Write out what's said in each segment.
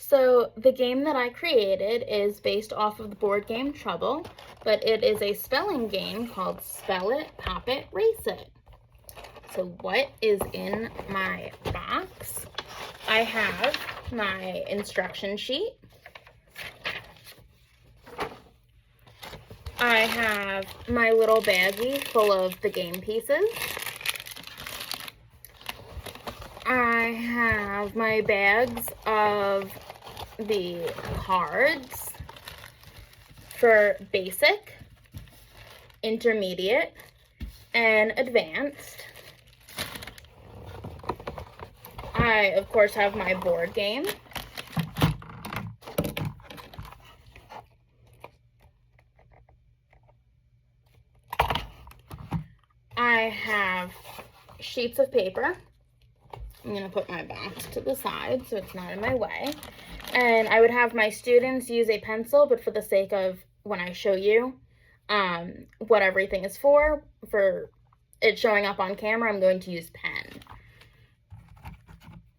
So the game that I created is based off of the board game Trouble, but it is a spelling game called Spell It, Pop It, Race It. So what is in my box? I have my instruction sheet. I have my little baggie full of the game pieces. I have my bags of the cards for basic, intermediate, and advanced. I, of course, have my board game. I have sheets of paper. I'm going to put my box to the side so it's not in my way. And I would have my students use a pencil, but for the sake of when I show you what everything is for it showing up on camera, I'm going to use pen.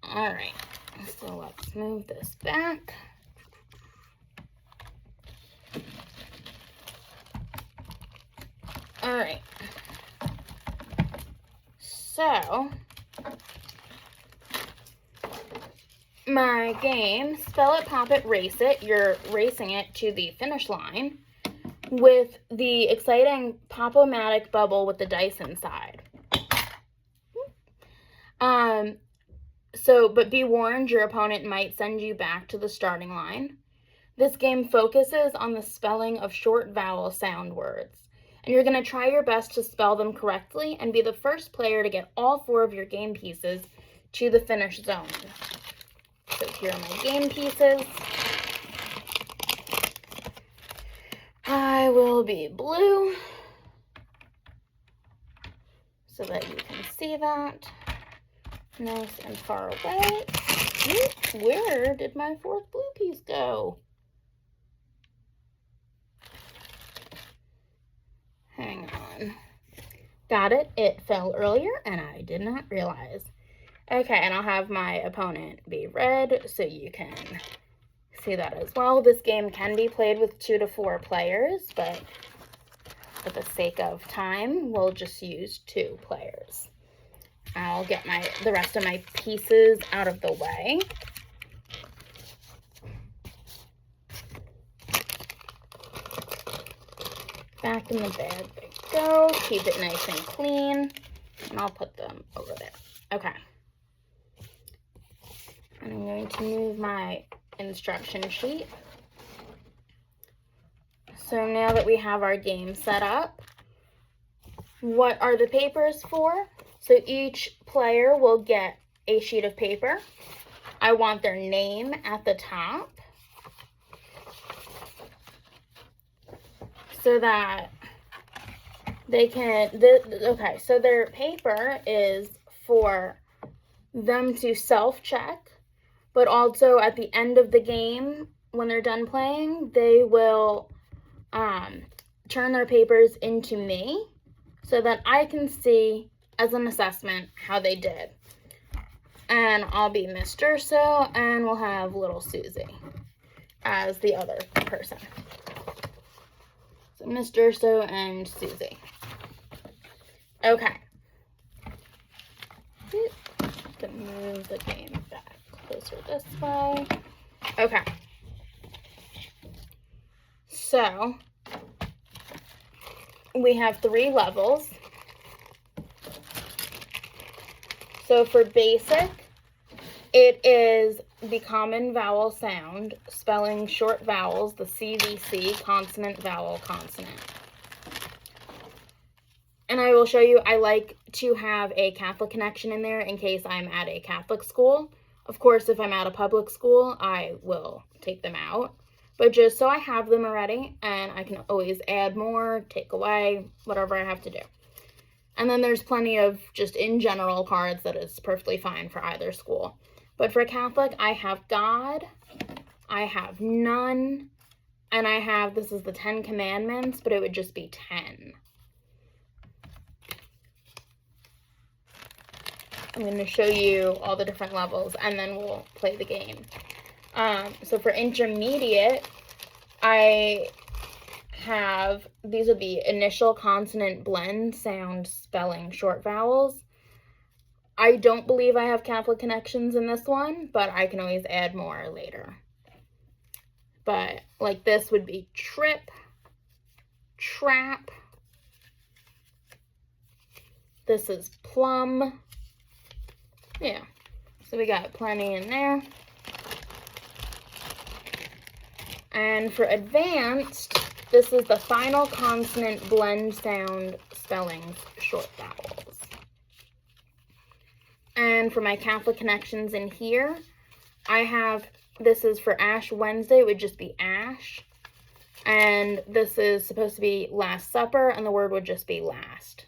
All right, so let's move this back. All right, so my game, Spell It, Pop It, Race It, you're racing it to the finish line with the exciting Pop-O-Matic bubble with the dice inside. But be warned, your opponent might send you back to the starting line. This game focuses on the spelling of short vowel sound words, and you're going to try your best to spell them correctly and be the first player to get all 4 of your game pieces to the finish zone. So here are my game pieces. I will be blue so that you can see that nice and far away. Where did my 4th blue piece go? Hang on. Got it. It fell earlier and I did not realize. Okay, and I'll have my opponent be red so you can see that as well. This game can be played with 2 to 4 players, but for the sake of time, we'll just use 2 players. I'll get the rest of my pieces out of the way. Back in the bag they go. Keep it nice and clean. And I'll put them over there. Okay. And I'm going to move my instruction sheet. So now that we have our game set up, what are the papers for? So each player will get a sheet of paper. I want their name at the top so that they can, okay, so their paper is for them to self-check, but also at the end of the game, when they're done playing, they will turn their papers into me so that I can see as an assessment how they did. And I'll be Miss Durso, and we'll have little Susie as the other person. So Miss Durso and Susie. Okay. Gonna move the game back closer this way. Okay. So we have 3 levels. So for basic, it is the common vowel sound, spelling short vowels, the CVC, consonant, vowel, consonant. And I will show you, I like to have a Catholic connection in there in case I'm at a Catholic school. Of course, if I'm at a public school, I will take them out. But just so I have them already, and I can always add more, take away, whatever I have to do. And then there's plenty of just in general cards that is perfectly fine for either school. But for Catholic, I have God, I have none, and I have, this is the 10 Commandments, but it would just be 10. I'm going to show you all the different levels, and then we'll play the game. So for intermediate, I have, these are the initial consonant blend sound spelling short vowels. I don't believe I have Catholic connections in this one, but I can always add more later. But like this would be trip, trap. This is plum. Yeah, so we got plenty in there. And for advanced, this is the final consonant blend sound spellings short vowels. And for my Catholic connections in here, I have, this is for Ash Wednesday, it would just be ash. And this is supposed to be Last Supper, and the word would just be last.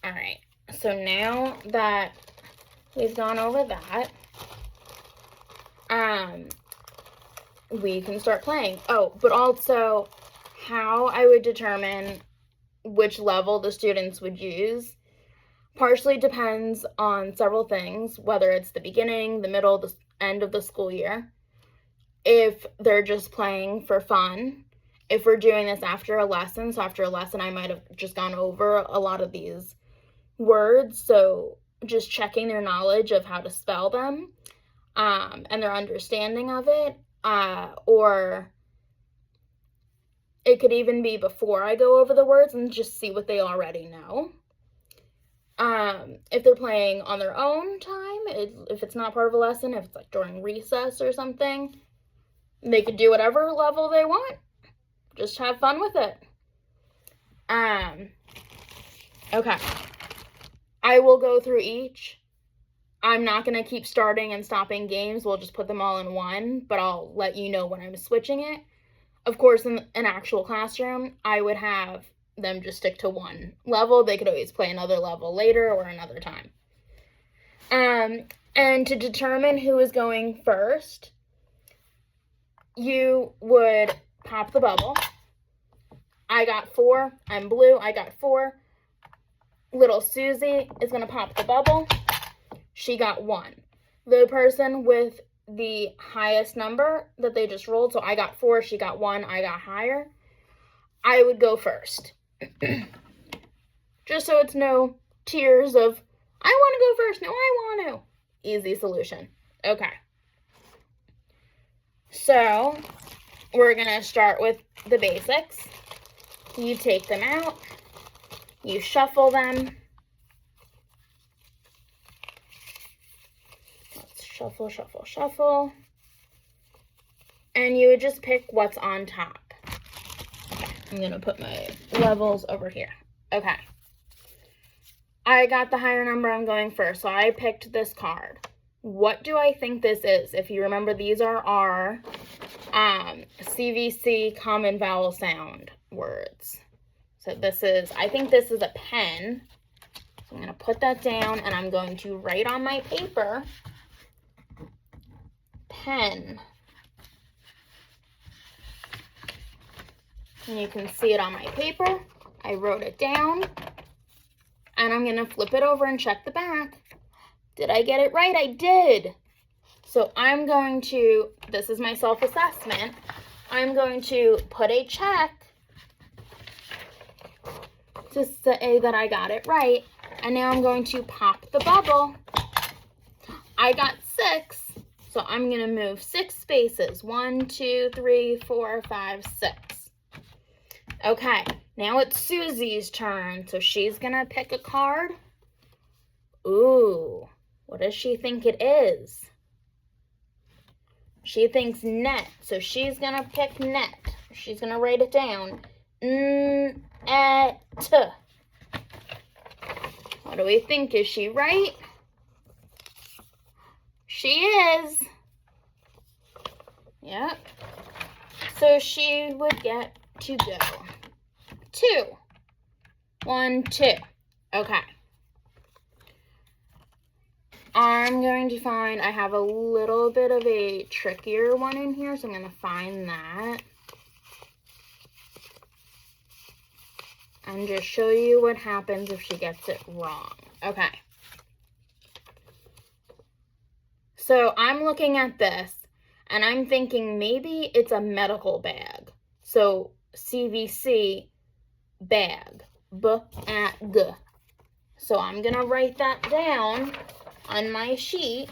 All right, so now that we've gone over that, we can start playing. Oh, but also how I would determine which level the students would use partially depends on several things, whether it's the beginning, the middle, the end of the school year. If they're just playing for fun, if we're doing this after a lesson, so after a lesson I might have just gone over a lot of these words, so just checking their knowledge of how to spell them, and their understanding of it, or it could even be before I go over the words and just see what they already know. If they're playing on their own time, if it's not part of a lesson, if it's like during recess or something, they could do whatever level they want. Just have fun with it. Okay. I will go through each. I'm not going to keep starting and stopping games. We'll just put them all in one, but I'll let you know when I'm switching it. Of course, in an actual classroom, I would have them just stick to one level. They could always play another level later or another time. And to determine who is going first, you would pop the bubble. I got 4. I'm blue. I got 4. Little Susie is going to pop the bubble. She got 1. The person with the highest number that they just rolled, so I got 4, she got 1, I got higher, I would go first. Just so it's no tears of, I want to go first, no, I want to. Easy solution. Okay. So, we're going to start with the basics. You take them out, you shuffle them. Let's shuffle, shuffle, shuffle. And you would just pick what's on top. Okay, I'm going to put my levels over here. Okay. I got the higher number, I'm going first, so I picked this card. What do I think this is? If you remember, these are our CVC common vowel sound words. So this is, I think this is a pen. So I'm going to put that down and I'm going to write on my paper, pen. And you can see it on my paper. I wrote it down. And I'm going to flip it over and check the back. Did I get it right? I did. So I'm going to, this is my self-assessment. I'm going to put a check to say that I got it right. And now I'm going to pop the bubble. I got 6. So I'm going to move 6 spaces. 1, 2, 3, 4, 5, 6. Okay, now it's Susie's turn. So she's going to pick a card. Ooh, what does she think it is? She thinks net. So she's going to pick net. She's going to write it down. Net. What do we think? Is she right? She is. Yep. So she would get to go. 2. 1, 2. Okay. I'm going to find, I have a little bit of a trickier one in here, so I'm going to find that. And just show you what happens if she gets it wrong. Okay. So I'm looking at this, and I'm thinking maybe it's a medical bag. So CVC bag, B-A-G. So I'm gonna write that down on my sheet.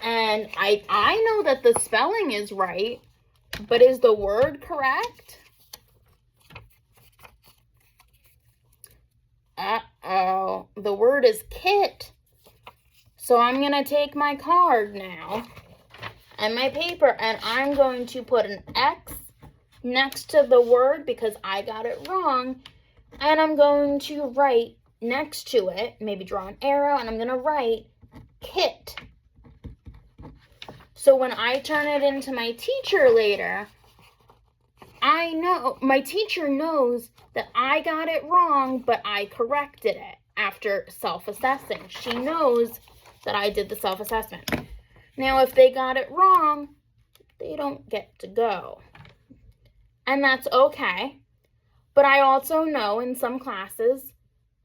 And I know that the spelling is right, but is the word correct? Uh-oh, the word is kit. So I'm gonna take my card now and my paper, and I'm going to put an X next to the word because I got it wrong, and I'm going to write next to it, maybe draw an arrow, and I'm gonna write kit. So when I turn it into my teacher later, I know, my teacher knows that I got it wrong, but I corrected it after self-assessing. She knows that I did the self-assessment. Now, if they got it wrong, they don't get to go. And that's okay. But I also know in some classes,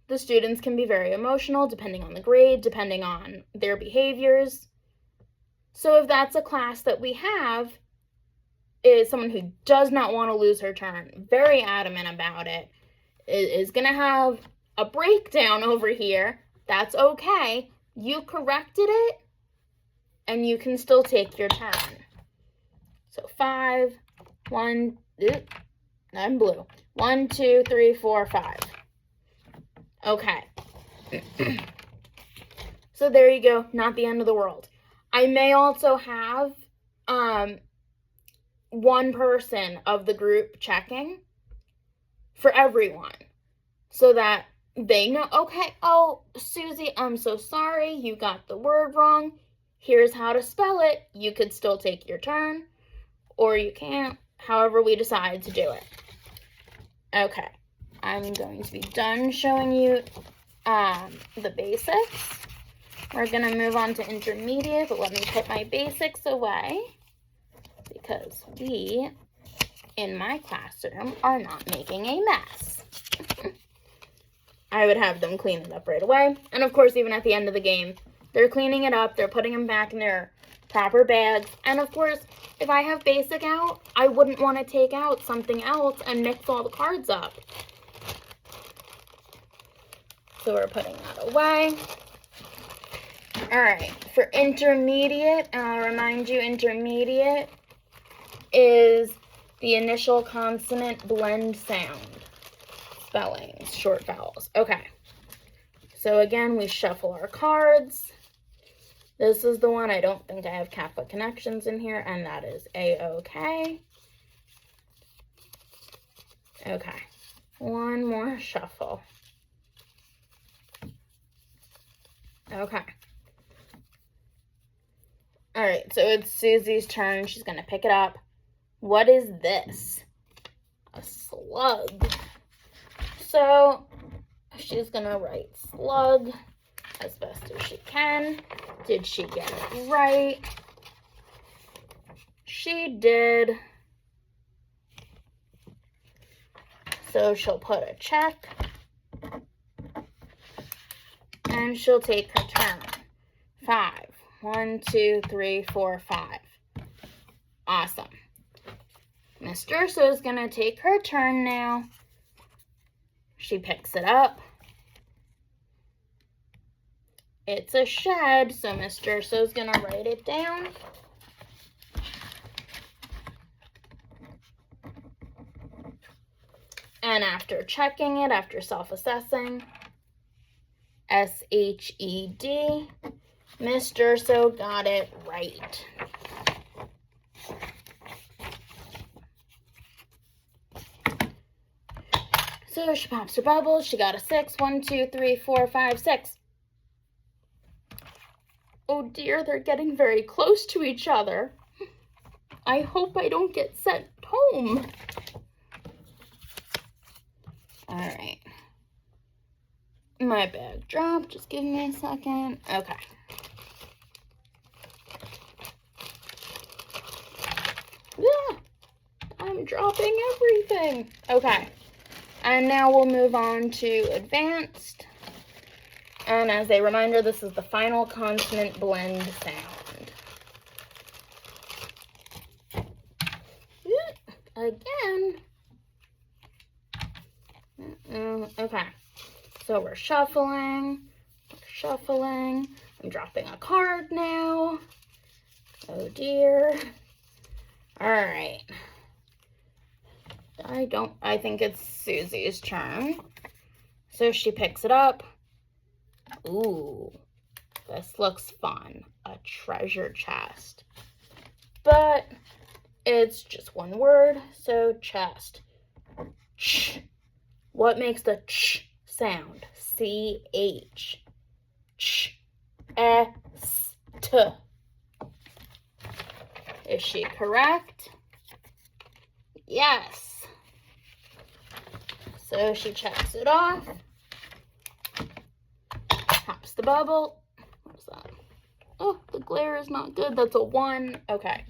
the students can be very emotional, depending on the grade, depending on their behaviors. So if that's a class that we have, is someone who does not want to lose her turn, very adamant about it, is going to have a breakdown over here, that's okay. You corrected it, and you can still take your turn. So 5, 1, I'm blue. 1, 2, 3, 4, 5. Okay. So there you go, not the end of the world. I may also have one person of the group checking for everyone so that they know, okay, oh, Susie, I'm so sorry, you got the word wrong. Here's how to spell it. You could still take your turn, or you can't, however we decide to do it. Okay, I'm going to be done showing you the basics. We're going to move on to intermediate, but let me put my basics away because we, in my classroom, are not making a mess. I would have them clean it up right away. And of course, even at the end of the game, they're cleaning it up. They're putting them back in their proper bags. And of course, if I have basic out, I wouldn't want to take out something else and mix all the cards up. So we're putting that away. All right, for intermediate, and I'll remind you, intermediate is the initial consonant blend sound. Spellings, short vowels. Okay. So again, we shuffle our cards. This is the one. I don't think I have Catholic Connections in here, and that is A-OK. Okay. One more shuffle. Okay. All right, so it's Susie's turn. She's going to pick it up. What is this? A slug. So she's going to write slug as best as she can. Did she get it right? She did. So she'll put a check. And she'll take her turn. 5. 1, 2, 3, 4, 5. Awesome. Miss Durso is going to take her turn now. She picks it up. It's a shed, so Miss Durso is going to write it down. And after checking it, after self-assessing, S-H-E-D, Miss Durso got it right. So she pops her bubbles. She got a 6. 1, 2, 3, 4, 5, 6. Oh dear, they're getting very close to each other. I hope I don't get sent home. All right. My bag dropped. Just give me a second. Okay. Yeah, I'm dropping everything. Okay. And now we'll move on to advanced. And as a reminder, this is the final consonant blend sound. Again. Okay. So we're shuffling. I'm dropping a card now. Oh dear. All right. I think it's Susie's turn. So she picks it up. Ooh, this looks fun. A treasure chest. But it's just one word, so chest. Ch. What makes the ch sound? C-H. Ch. S-T. Is she correct? Yes. So she checks it off. Pops the bubble. What's that? Oh, the glare is not good. That's a 1. Okay.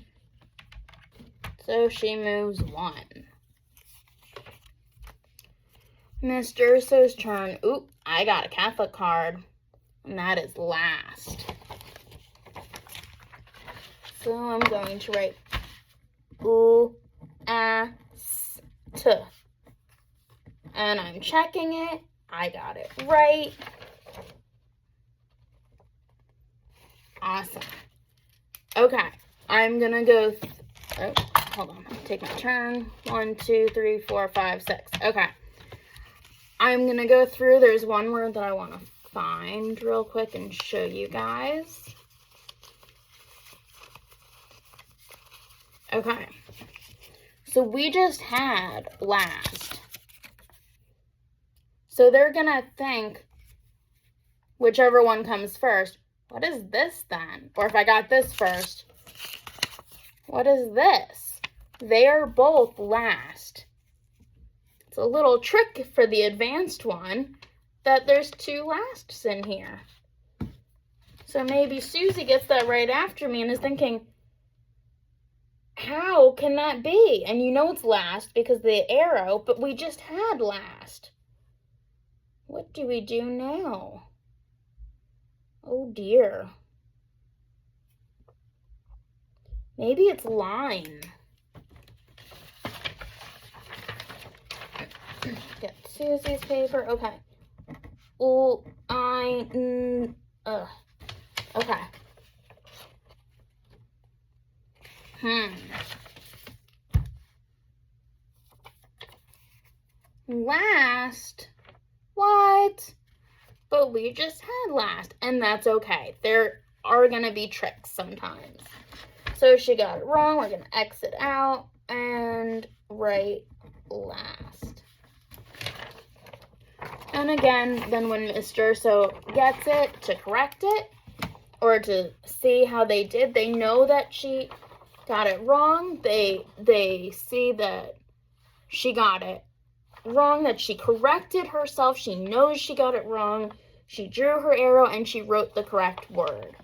So she moves 1. Miss Durso's turn. Oop, I got a Catholic card. And that is last. So I'm going to write U-A-S-T. And I'm checking it. I got it right. Awesome. Okay, I'm gonna go. Hold on. Take my turn. 1, 2, 3, 4, 5, 6. Okay. I'm gonna go through. There's one word that I want to find real quick and show you guys. Okay. So we just had last. So they're gonna think whichever one comes first. What is this then? Or if I got this first, what is this? They are both last. It's a little trick for the advanced one that there's 2 lasts in here. So maybe Susie gets that right after me and is thinking, how can that be? And you know it's last because the arrow, but we just had last. What do we do now? Oh dear. Maybe it's line. Get Susie's paper. Okay. Okay. Last? What? But we just had last, and that's okay. There are going to be tricks sometimes. So she got it wrong. We're going to exit out and write last. And again, then when Miss Durso gets it to correct it, or to see how they did, they know that she got it wrong. They see that she got it wrong, that she corrected herself. She knows she got it wrong. She drew her arrow and she wrote the correct word.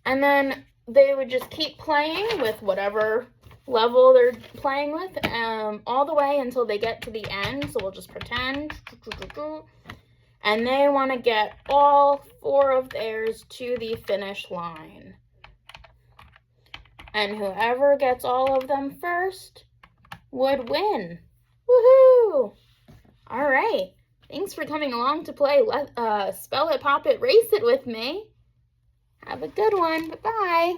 And then they would just keep playing with whatever level they're playing with all the way until they get to the end. So we'll just pretend. And they want to get all 4 of theirs to the finish line. And whoever gets all of them first would win. Woohoo! All right. Thanks for coming along to play Spell It, Pop It, Race It with me. Have a good one. Bye-bye.